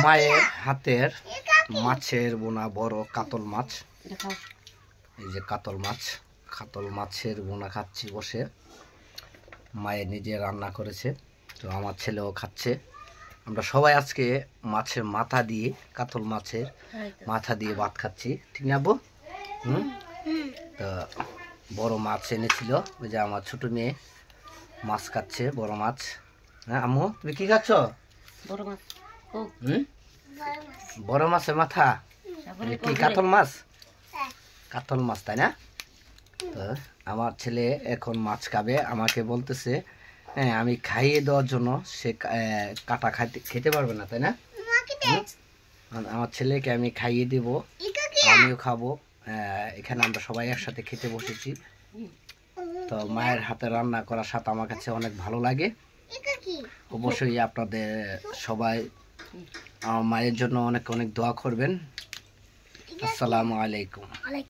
মায়ের হাতের মাছের বোনা বড় কাতল মাছ, এই যে কাতল মাছের বোনা খাচ্ছি বসে। মায়ের নিজে রান্না করেছে, তো আমার ছেলেও খাচ্ছে। আমরা সবাই আজকে মাছের মাথা দিয়ে, কাতল মাছের মাথা দিয়ে ভাত খাচ্ছি, ঠিক না আব্বু? তো বড় মাছ এনেছিল, ওই যে আমার ছোট মেয়ে মাছ খাচ্ছে, বড় মাছ। হ্যাঁ আম্মু, তুমি কি খাচ্ছ? বড় মাছের মাথা, কি কাতল মাছ? কাতল মাছ, তাই না? তো আমার ছেলে এখন মাছ খাবে, আমাকে বলতেছে হ্যাঁ আমি খাইয়ে দেওয়ার জন্য, সে কাটা খেতে পারবে না, তাই না? আমার ছেলেকে আমি খাইয়ে দেব, আমিও খাবো। এখানে আমরা সবাই একসাথে খেতে বসেছি। তো মায়ের হাতে রান্না করার স্বাদ আমার কাছে অনেক ভালো লাগে। অবশ্যই আপনাদের সবাই আমার মায়ের জন্য অনেক অনেক দোয়া করবেন। আসসালামু আলাইকুম।